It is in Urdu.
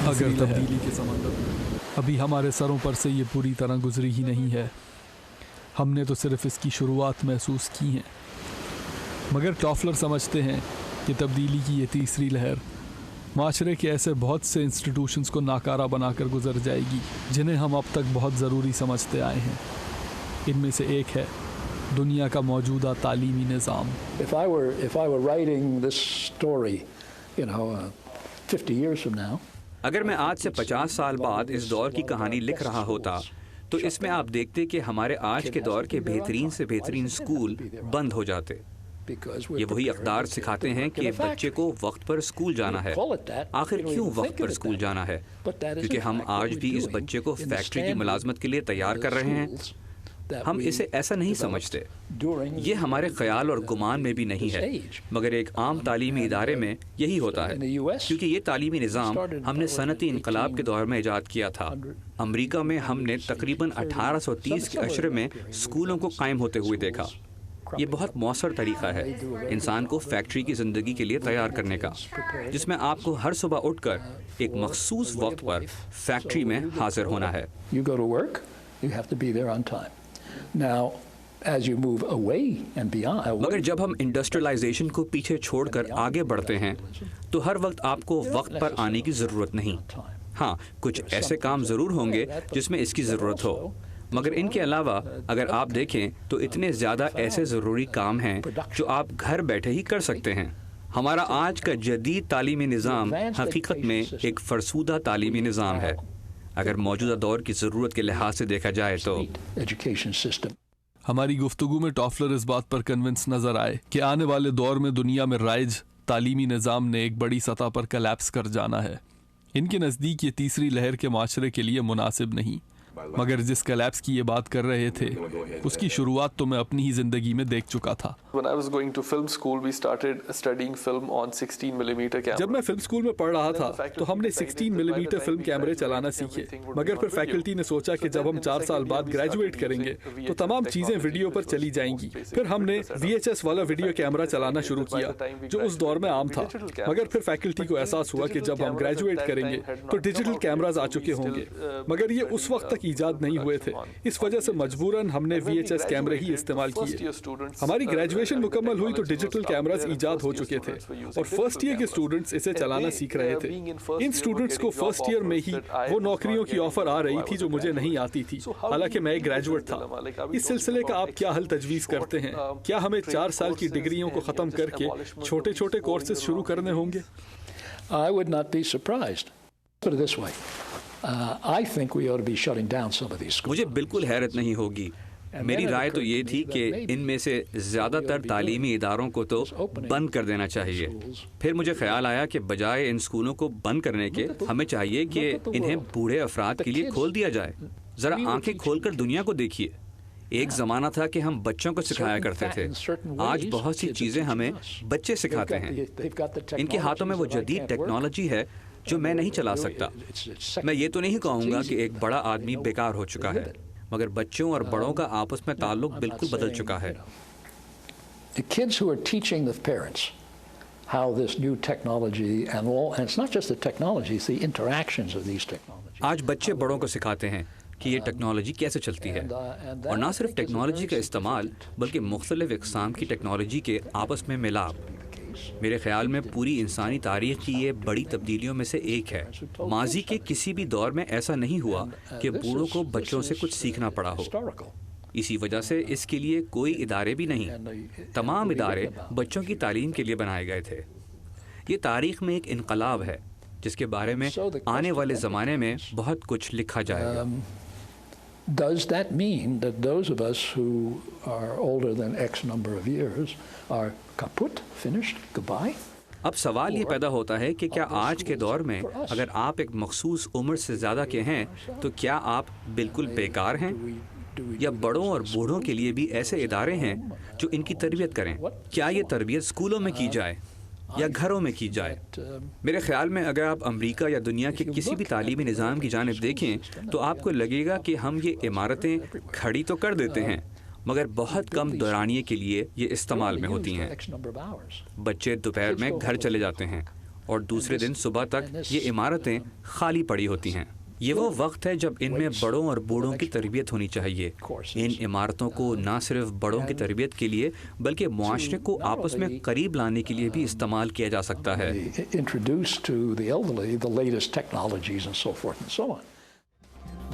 اگر تبدیلی کے سمندر ابھی ہمارے سروں پر سے یہ پوری طرح گزری ہی نہیں ہے، ہم نے تو صرف اس کی شروعات محسوس کی ہیں، مگر ٹافلر سمجھتے ہیں کہ تبدیلی کی یہ تیسری لہر معاشرے کے ایسے بہت سے انسٹیٹیوشنز کو ناکارہ بنا کر گزر جائے گی جنہیں ہم اب تک بہت ضروری سمجھتے آئے ہیں۔ ان میں سے ایک ہے دنیا کا موجودہ تعلیمی نظام۔ If I were writing this story, 50 years from now, اگر میں آج سے 50 سال بعد اس دور کی کہانی لکھ رہا ہوتا تو اس میں آپ دیکھتے کہ ہمارے آج کے دور کے بہترین سے بہترین اسکول بند ہو جاتے۔ یہ وہی اقدار سکھاتے ہیں کہ بچے کو وقت پر اسکول جانا ہے۔ آخر کیوں وقت پر اسکول جانا ہے؟ کیونکہ ہم آج بھی اس بچے کو فیکٹری کی ملازمت کے لیے تیار کر رہے ہیں۔ ہم اسے ایسا نہیں سمجھتے، یہ ہمارے خیال اور گمان میں بھی نہیں ہے، مگر ایک عام تعلیمی ادارے میں یہی ہوتا ہے، کیونکہ یہ تعلیمی نظام ہم نے صنعتی انقلاب کے دور میں ایجاد کیا تھا۔ امریکہ میں ہم نے تقریباً 1830 کے عشرے میں اسکولوں کو قائم ہوتے ہوئے دیکھا۔ یہ بہت مؤثر طریقہ ہے انسان کو فیکٹری کی زندگی کے لیے تیار کرنے کا، جس میں آپ کو ہر صبح اٹھ کر ایک مخصوص وقت پر فیکٹری میں حاضر ہونا ہے۔ you go to work, you have to be there on time. Now, as you move away and beyond, مگر جب ہم انڈسٹریلائزیشن کو پیچھے چھوڑ کر آگے بڑھتے ہیں تو ہر وقت آپ کو وقت پر آنے کی ضرورت نہیں۔ ہاں، کچھ ایسے کام ضرور ہوں گے جس میں اس کی ضرورت ہو، مگر ان کے علاوہ اگر آپ دیکھیں تو اتنے زیادہ ایسے ضروری کام ہیں جو آپ گھر بیٹھے ہی کر سکتے ہیں۔ ہمارا آج کا جدید تعلیمی نظام حقیقت میں ایک فرسودہ تعلیمی نظام ہے اگر موجودہ دور کی ضرورت کے لحاظ سے دیکھا جائے تو۔ ہماری گفتگو میں ٹافلر اس بات پر کنونس نظر آئے کہ آنے والے دور میں دنیا میں رائج تعلیمی نظام نے ایک بڑی سطح پر کلیپس کر جانا ہے۔ ان کے نزدیک یہ تیسری لہر کے معاشرے کے لیے مناسب نہیں، مگر جس کلیپس کی یہ بات کر رہے تھے اس کی شروعات تو میں اپنی ہی زندگی میں دیکھ چکا تھا۔ جب میں فلم اسکول میں پڑھ رہا تھا تو ہم نے 16 ملی میٹر فلم کیمرے چلانا سیکھے، مگر پھر فیکلٹی نے سوچا کہ جب ہم 4 سال بعد گریجویٹ کریں گے تو تمام چیزیں ویڈیو پر چلی جائیں گی۔ پھر ہم نے VHS والا ویڈیو کیمرہ چلانا شروع کیا جو اس دور میں عام تھا، مگر پھر فیکلٹی کو احساس ہوا کہ جب ہم گریجویٹ کریں گے تو ڈیجیٹل کیمراز آ چکے ہوں گے، مگر یہ اس وقت تک ایجاد نہیں ہوئے تھے، اس وجہ سے مجبوراً ہم نے VHS کیمرے ہی استعمال کیے۔ ہماری گریجویشن مکمل ہوئی تو ڈیجیٹل کیمراز ایجاد ہو چکے تھے اور فرسٹ ایئر کے اسٹوڈنٹس اسے چلانا سیکھ رہے تھے۔ ان اسٹوڈنٹس کو فرسٹ ایئر میں ہی وہ نوکریوں کی آفر آ رہی تھی جو مجھے نہیں آتی تھی، حالانکہ میں ایک گریجویٹ تھا۔ اس سلسلے کا آپ کیا حل تجویز کرتے ہیں؟ کیا ہمیں 4 سال کی ڈگریوں کو ختم کر کے چھوٹے چھوٹے کورسز شروع کرنے ہوں گے؟ I would not be surprised. Put it this way. I think we ought to be shutting down some of these schools. مجھے بالکل حیرت نہیں ہوگی، میری رائے تو یہ تھی کہ ان میں سے زیادہ تر تعلیمی اداروں کو تو بند کر دینا چاہیے۔ پھر مجھے خیال آیا کہ بجائے ان اسکولوں کو بند کرنے کے ہمیں چاہیے کہ انہیں بوڑھے افراد کے لیے کھول دیا جائے۔ ذرا آنکھیں کھول کر دنیا کو دیکھیے۔ ایک زمانہ تھا کہ ہم بچوں کو سکھایا کرتے تھے، آج بہت سی چیزیں ہمیں بچے سکھاتے ہیں۔ ان کے ہاتھوں میں وہ جدید ٹیکنالوجی ہے جو میں نہیں چلا سکتا۔ میں یہ تو نہیں کہوں گا کہ ایک بڑا آدمی بیکار ہو چکا ہے، مگر بچوں اور بڑوں کا آپس میں تعلق بالکل بدل چکا ہے۔ The kids who are teaching the parents how this new technology and it's not just the technology, it's the interactions of these technologies. آج بچے بڑوں کو سکھاتے ہیں کہ یہ ٹیکنالوجی کیسے چلتی ہے، اور نہ صرف ٹیکنالوجی کا استعمال بلکہ مختلف اقسام کی ٹیکنالوجی کے آپس میں ملاپ۔ میرے خیال میں پوری انسانی تاریخ کی یہ بڑی تبدیلیوں میں سے ایک ہے۔ ماضی کے کسی بھی دور میں ایسا نہیں ہوا کہ بوڑھوں کو بچوں سے کچھ سیکھنا پڑا ہو۔ اسی وجہ سے اس کے لیے کوئی ادارے بھی نہیں، تمام ادارے بچوں کی تعلیم کے لیے بنائے گئے تھے۔ یہ تاریخ میں ایک انقلاب ہے جس کے بارے میں آنے والے زمانے میں بہت کچھ لکھا جائے گا۔ Does that mean that those of us who are older than X number of years are kaput, finished, goodbye? اب سوال یہ پیدا ہوتا ہے کہ کیا آج کے دور میں اگر آپ ایک مخصوص عمر سے زیادہ کے ہیں تو کیا آپ بالکل بیکار ہیں، یا بڑوں اور بوڑھوں کے لیے بھی ایسے ادارے ہیں جو ان کی تربیت کریں؟ کیا یہ تربیت اسکولوں میں کی جائے یا گھروں میں کی جائے؟ میرے خیال میں اگر آپ امریکہ یا دنیا کے کسی بھی تعلیمی نظام کی جانب دیکھیں تو آپ کو لگے گا کہ ہم یہ عمارتیں کھڑی تو کر دیتے ہیں مگر بہت کم دورانیے کے لیے یہ استعمال میں ہوتی ہیں۔ بچے دوپہر میں گھر چلے جاتے ہیں اور دوسرے دن صبح تک یہ عمارتیں خالی پڑی ہوتی ہیں۔ یہ وہ وقت ہے جب ان میں بڑوں اور بوڑھوں کی تربیت ہونی چاہیے۔ ان عمارتوں کو نہ صرف بڑوں کی تربیت کے لیے بلکہ معاشرے کو آپس میں قریب لانے کے لیے بھی استعمال کیا جا سکتا ہے۔